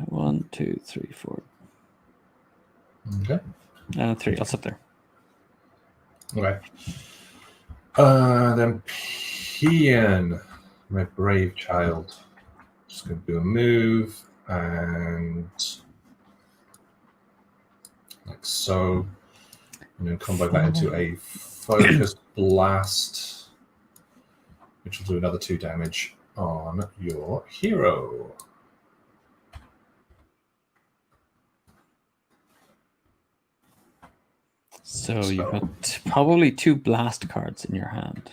One, 2, 3, 4. Okay. 3. I'll sit there. Okay. Then Pian, my brave child, just going to do a move and like so, and then combo that into a focused blast, which will do another 2 damage on your hero. So you've got probably 2 blast cards in your hand.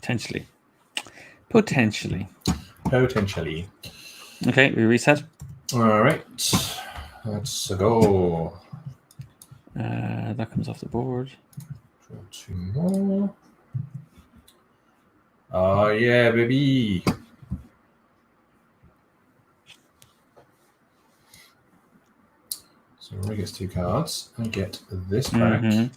Potentially. Okay, we reset. All right. Let's go. That comes off the board. Draw 2 more. Oh, yeah, baby. So Rory gets 2 cards. I get this back. Mm-hmm.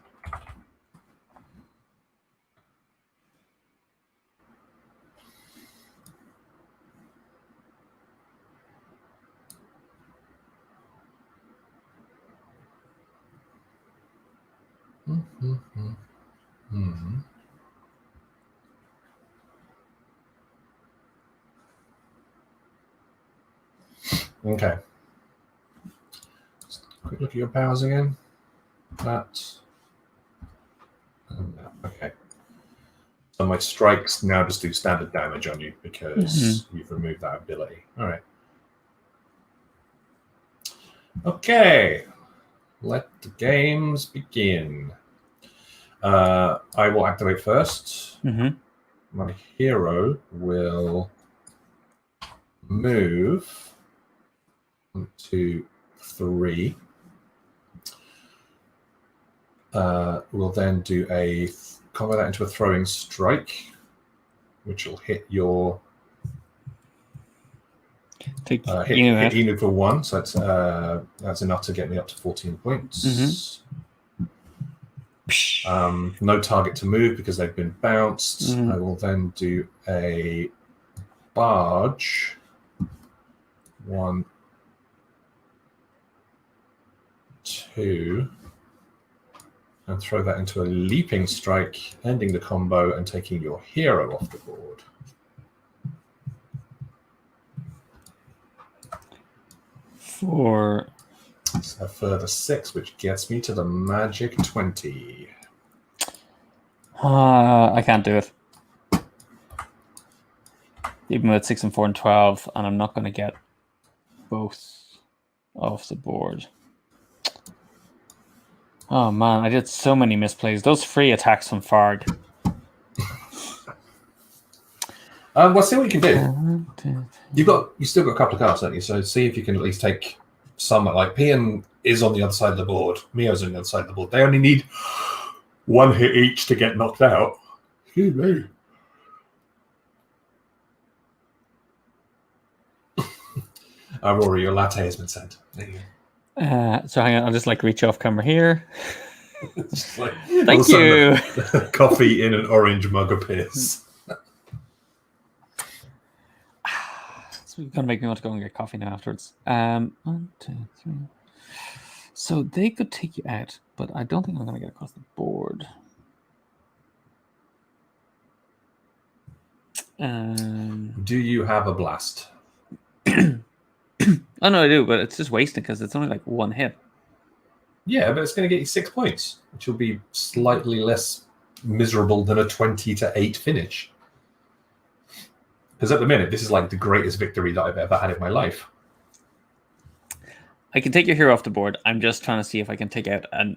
Okay. Just quick look at your powers again. That. Okay. So my strikes now just do standard damage on you because you've removed that ability. All right. Okay. Let the games begin. I will activate first. Mm-hmm. My hero will move 1, 2, 3. We'll then do convert that into a throwing strike, which will hit your Take hit Inu for 1. So that's enough to get me up to 14 points. No target to move because they've been bounced. I will then do a barge. 1, 2, and throw that into a leaping strike, ending the combo and taking your hero off the board. For a further 6, which gets me to the magic 20. I can't do it. Even with 6 and 4 and 12, and I'm not going to get both off the board. Oh man, I did so many misplays. Those free attacks from Farg. We'll see what you can do. You still got a couple of cards, don't you? So see if you can at least take some. Like Pian is on the other side of the board. Mio's on the other side of the board. They only need 1 hit each to get knocked out. Excuse me. Rory, your latte has been sent. There you go. So hang on, I'll just reach off camera here. Thank you. Coffee in an orange mug appears. So you're gonna make me want to go and get coffee now afterwards. 1, 2, 3. So they could take you out, but I don't think I'm gonna get across the board. Do you have a blast? Oh no, I do, but it's just wasting because it's only 1 hit. Yeah, but it's going to get you 6 points, which will be slightly less miserable than a 20-8 finish. Because at the minute, this is the greatest victory that I've ever had in my life. I can take your hero off the board. I'm just trying to see if I can take out a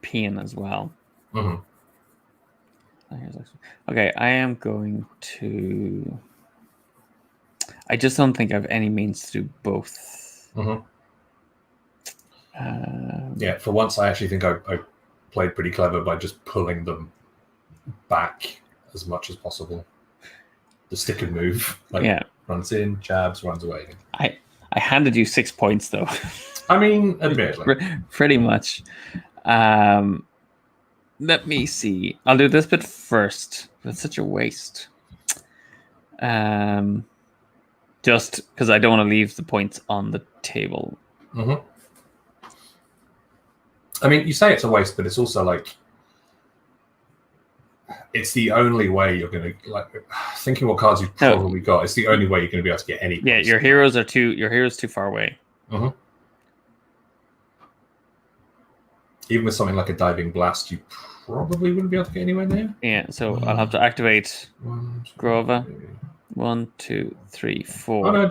Pian as well. Mm-hmm. Okay, I am going to... I just don't think I have any means to do both. Mm-hmm. Yeah, for once, I actually think I played pretty clever by just pulling them back as much as possible. The stick and move. Runs in, jabs, runs away. I handed you 6 points, though. I mean, admittedly. Pretty much. Let me see. I'll do this bit first. That's such a waste. Just because I don't want to leave the points on the table. Mm-hmm. I mean, you say it's a waste, but it's also it's the only way you're going to thinking what cards you've probably got. It's the only way you're going to be able to get any. Yeah, your hero's too far away. Mm-hmm. Even with something like a diving blast, you probably wouldn't be able to get anywhere near. Yeah, so I'll have to activate Grova. 1, 2, 3, 4. Oh no, a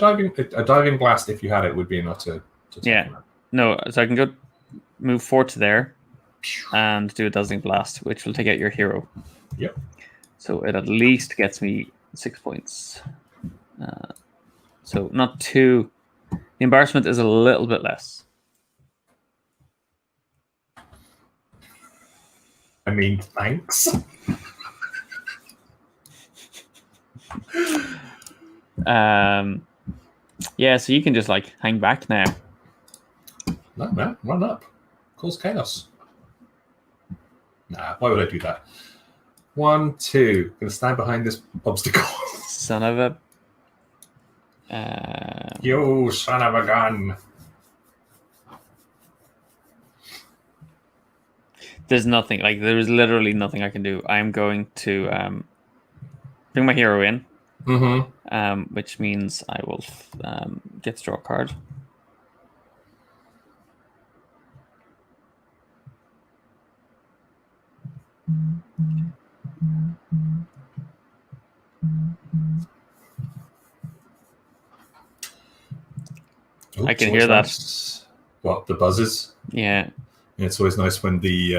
diving blast, if you had it, would be enough to take yeah. No, so I can go move 4 to there and do a dazzling blast, which will take out your hero. Yep. So it at least gets me 6 points. So not too. The embarrassment is a little bit less. I mean, thanks. Yeah, so you can just hang back now. No, man, run up. Cause chaos. Nah, why would I do that? 1, 2. Gonna stand behind this obstacle. Son of a. You son of a gun. There's nothing. Like, there is literally nothing I can do. I'm going to bring my hero in, which means I will get to draw a card. Ooh, I can hear that. Nice. What, the buzzes? Yeah. It's always nice when the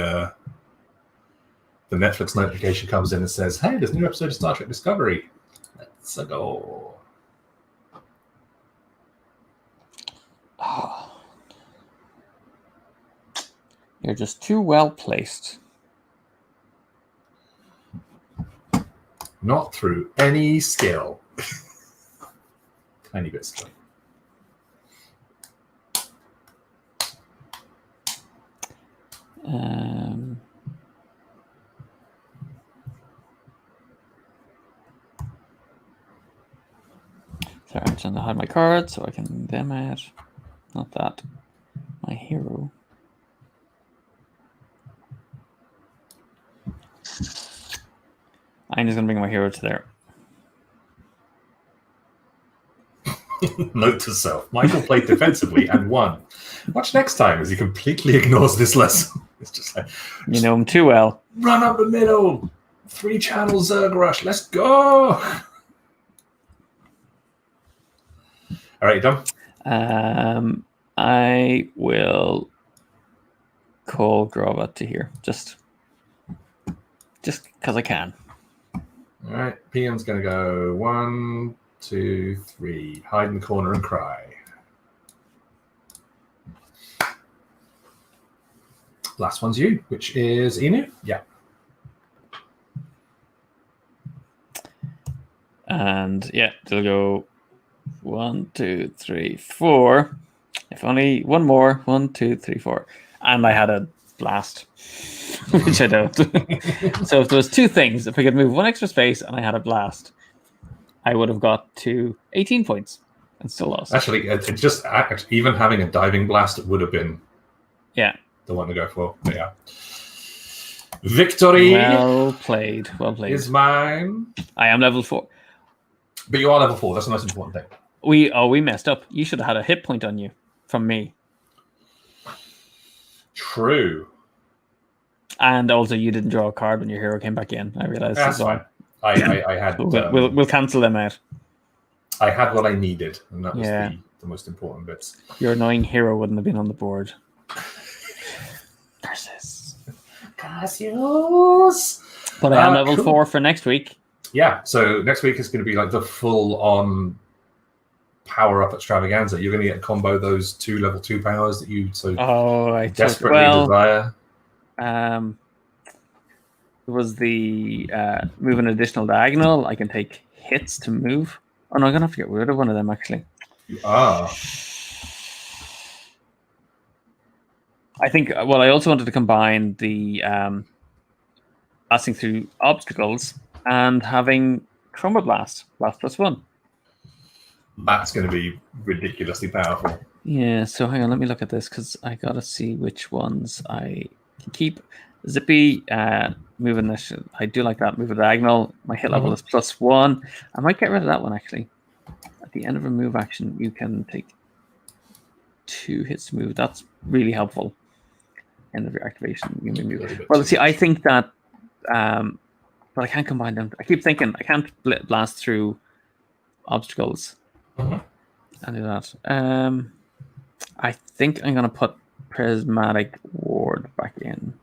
Netflix notification comes in and says, "Hey, there's a new episode of Star Trek Discovery. Let's go." Oh. You're just too well placed. Not through any skill. Tiny bit skill. Sorry, I'm trying to hide my cards so I can them out. Not that. My hero. I'm just going to bring my hero to there. Note to self. Michael played defensively and won. Watch next time as he completely ignores this lesson. It's just like, you know him too well. Run up the middle. 3-channel Zerg Rush. Let's go. All right, you done? I will call Grova to here. Just because I can. All right. PM's going to go 1, 2, 3. Hide in the corner and cry. Last one's you, which is Inu. Yeah. And yeah, they'll go 1, 2, 3, 4. If only one more. 1, 2, 3, 4. And I had a blast, which I don't. So if there was 2 things, if I could move 1 extra space and I had a blast, I would have got to 18 points and still lost. Actually, even having a diving blast would have been the one to go for. But yeah. Victory. Well played. Well played. Is mine. I am level 4. But you are level 4. That's the most important thing. We messed up. You should have had a hit point on you from me. True. And also, you didn't draw a card when your hero came back in. I realized. That's fine. I had. We'll cancel them out. I had what I needed, and that was the most important bits. Your annoying hero wouldn't have been on the board. Cassius. But I am level 4 for next week. Yeah, so next week is going to be like the full-on power-up extravaganza. You're going to get combo those 2 level 2 powers that you desperately desire. There was the move an additional diagonal. I can take hits to move. Oh no, I'm gonna have to get rid of one of them actually. You are. I think. Well, I also wanted to combine the passing through obstacles and having Chroma Blast +1. That's going to be ridiculously powerful. Yeah. So hang on, let me look at this because I gotta see which ones I can keep. Zippy, moving this. I do like that. Move a diagonal. My hit level is +1. I might get rid of that one actually. At the end of a move action, you can take 2 hits to move. That's really helpful. End of your activation. You may move. Well, see, I think that, but I can't combine them. I keep thinking I can't blast through obstacles. I do that. I think I'm gonna put Prismatic Ward back in.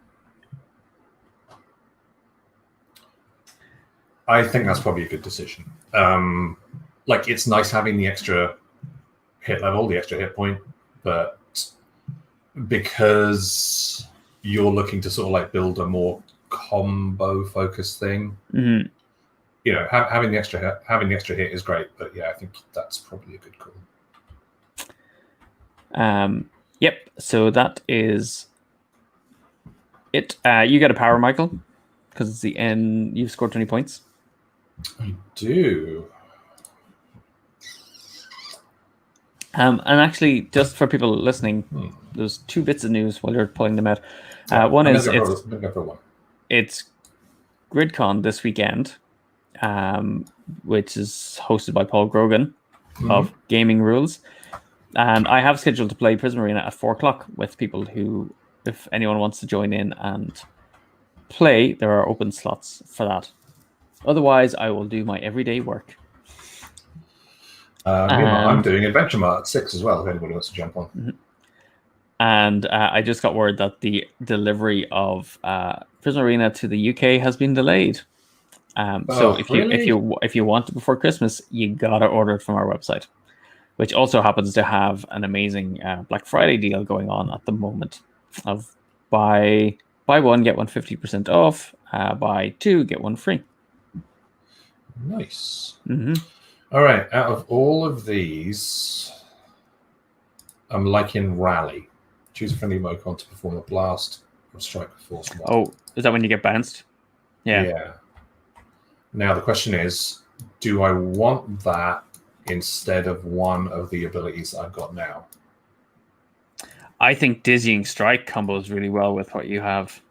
I think that's probably a good decision. Like, it's nice having the extra hit level, the extra hit point, but because you're looking to sort of like build a more combo focused thing, you know, having the extra hit is great. But yeah, I think that's probably a good call. Yep. So that is it. You get a power, Michael, because it's the end. You've scored 20 points. I do. And actually, just for people listening, there's 2 bits of news while you're pulling them out. One is it's GridCon this weekend, which is hosted by Paul Grogan of Gaming Rules. And I have scheduled to play Prisma Arena at 4:00 with people who, if anyone wants to join in and play, there are open slots for that. Otherwise, I will do my everyday work. I'm doing Adventure Mart at 6 as well, if anybody wants to jump on. Mm-hmm. And I just got word that the delivery of Prisma Arena to the UK has been delayed. So if you want it before Christmas, you gotta order it from our website, which also happens to have an amazing Black Friday deal going on at the moment of buy one get one 50% off, buy 2 get 1 free. Nice. All right, out of all of these, I'm liking Rally. Choose a friendly emoticon to perform a blast or strike with force 1. Oh, is that when you get bounced? Yeah. Now the question is, do I want that instead of one of the abilities I've got now? I think Dizzying Strike combos really well with what you have.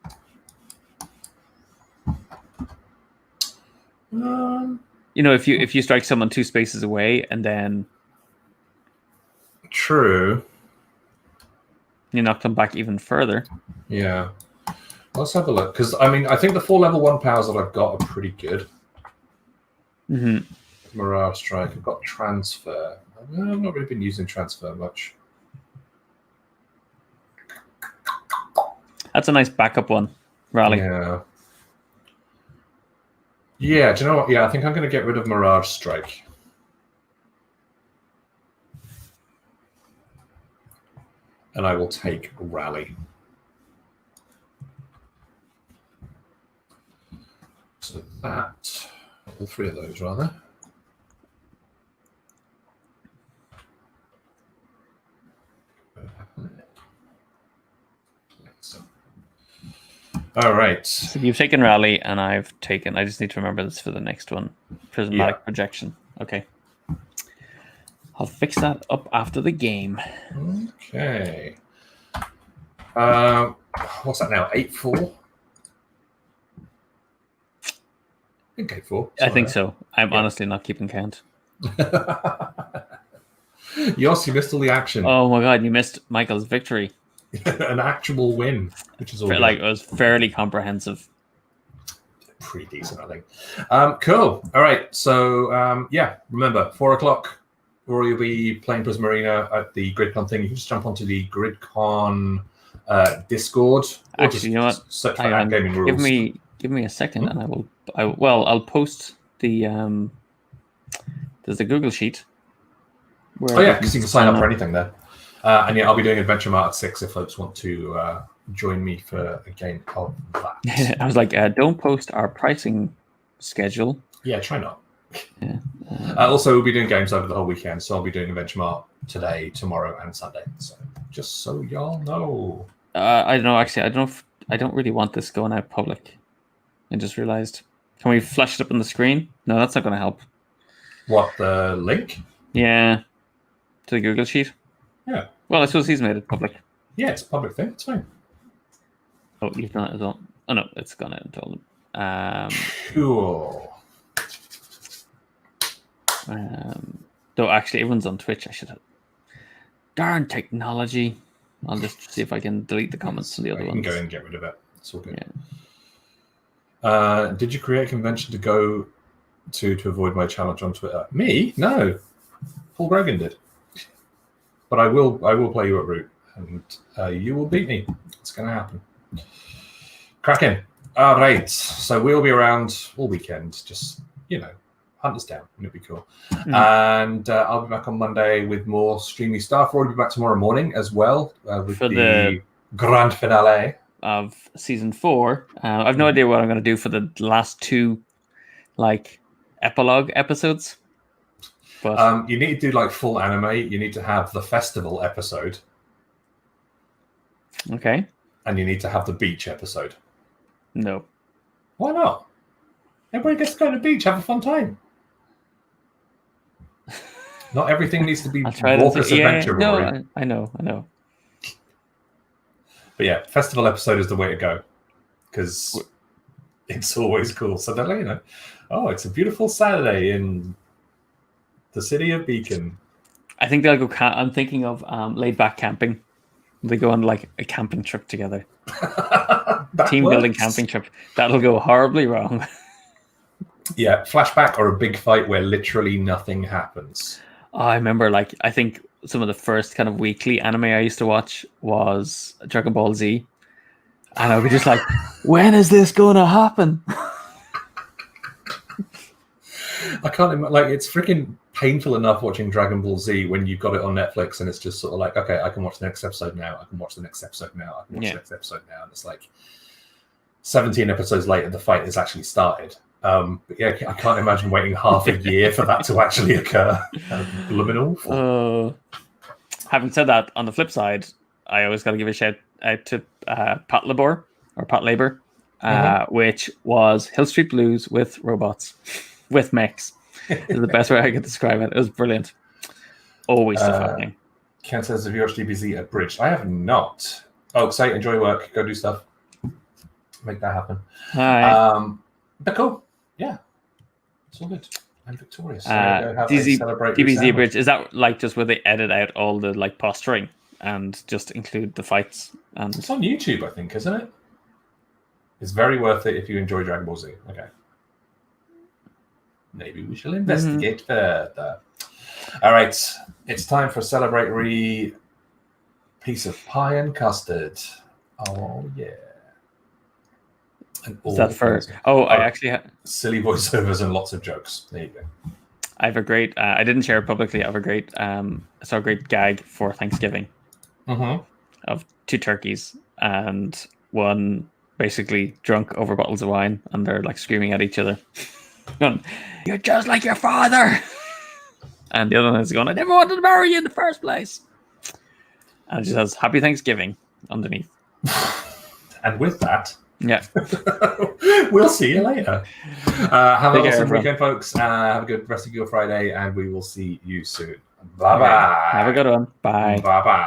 If you strike someone 2 spaces away and then true, you knock them back even further. Yeah, let's have a look, because I think the 4 level 1 powers that I've got are pretty good. Mirage Strike. I've got Transfer. I've not really been using Transfer much. That's a nice backup one, Rally. Yeah, do you know what? Yeah, I think I'm going to get rid of Mirage Strike. And I will take Rally. So that, all 3 of those, rather. All right. So you've taken Rally, and I've taken. I just need to remember this for the next one. Prismatic Projection. Okay. I'll fix that up after the game. Okay. What's that now? 8-4. I think 8-4. I think so. I'm honestly not keeping count. Yoss, you missed all the action. Oh my god, you missed Michael's victory. An actual win, which is all it was fairly comprehensive. Pretty decent, I think. Cool. All right. So remember 4:00, or you'll be playing Prisma Arena at the GridCon thing. You can just jump onto the GridCon Discord. Actually, you know what? Search for Gaming Rules. Give me a second, and I'll post the there's a Google sheet. Because you can sign up for anything there. I'll be doing Adventure Mart at 6 if folks want to join me for a game of that. I was like, don't post our pricing schedule. Yeah, try not. Yeah. Also, we'll be doing games over the whole weekend, so I'll be doing Adventure Mart today, tomorrow, and Sunday. So just so y'all know. I don't know. Actually, I don't really want this going out public. I just realized. Can we flash it up on the screen? No, that's not going to help. What, the link? Yeah. To the Google sheet? Yeah. Well, I suppose he's made it public. Yeah, it's a public thing. It's fine. Oh, you've done it as well. Oh, no, it's gone out and told him. Cool. Though, actually, everyone's on Twitch. I should have. Darn technology. I'll just see if I can delete the comments from the other ones. You can go and get rid of it. It's all good. Yeah. Did you create a convention to go to avoid my challenge on Twitter? Me? No. Paul Grogan did. But I will play you at Root, and you will beat me. It's going to happen. Cracking. All right. So we'll be around all weekend. Just, hunt us down. It'll be cool. And I'll be back on Monday with more streamy stuff. I'll be back tomorrow morning as well with the grand finale of season 4. I've no idea what I'm going to do for the last 2, epilogue episodes. But you need to do full anime. You need to have the festival episode. Okay. And you need to have the beach episode. No. Why not? Everybody gets to go to the beach, have a fun time. Not everything needs to be I'll try raucous to. adventure, Rory. No, I know. But yeah, festival episode is the way to go because it's always cool. So they're like, you know, oh, it's a beautiful Saturday in the city of Beacon. I think they'll go. I'm thinking of laid back camping. They go on like a camping trip together. Team building camping trip. That'll go horribly wrong. Yeah, flashback or a big fight where literally nothing happens. Oh, I remember, like, I think some of the first kind of weekly anime I used to watch was Dragon Ball Z. And I'd be just like, when is this going to happen? I can't imagine, like, it's freaking painful enough watching Dragon Ball Z when you've got it on Netflix and it's just sort of like, okay, I can watch the next episode now. I can watch the next episode now. I can watch the next episode now. And it's like 17 episodes later, the fight has actually started. But yeah, I can't imagine waiting half a year for that to actually occur. Luminal. Having said that, on the flip side, I always got to give a shout out to Pat Labor, which was Hill Street Blues with robots, with mechs. Is the best way I could describe it. It was brilliant. Always defining. Ken says, have you watched DBZ Abridged? I have not. Oh, say, enjoy work, go do stuff. Make that happen. Hi. But cool. Yeah. It's all good. I'm victorious. So go have a celebrate DBZ Bridge, is that like just where they edit out all the like posturing and just include the fights? And it's on YouTube, I think, isn't it? It's very worth it if you enjoy Dragon Ball Z. Okay. Maybe we shall investigate further. All right. It's time for a celebratory piece of pie and custard. Oh, yeah. Is that for? I actually have silly voiceovers and lots of jokes. There you go. I have a great. I didn't share it publicly. I have a great. I saw a great gag for Thanksgiving of 2 turkeys and one basically drunk over bottles of wine, and they're like screaming at each other, going, "You're just like your father," and the other one is going, "I never wanted to marry you in the first place," and it just says "Happy Thanksgiving" underneath. And with that. Yeah. We'll see you later. Have an awesome weekend, folks. Have a good rest of your Friday, and we will see you soon. Bye-bye. Okay. Have a good one. Bye. Bye-bye.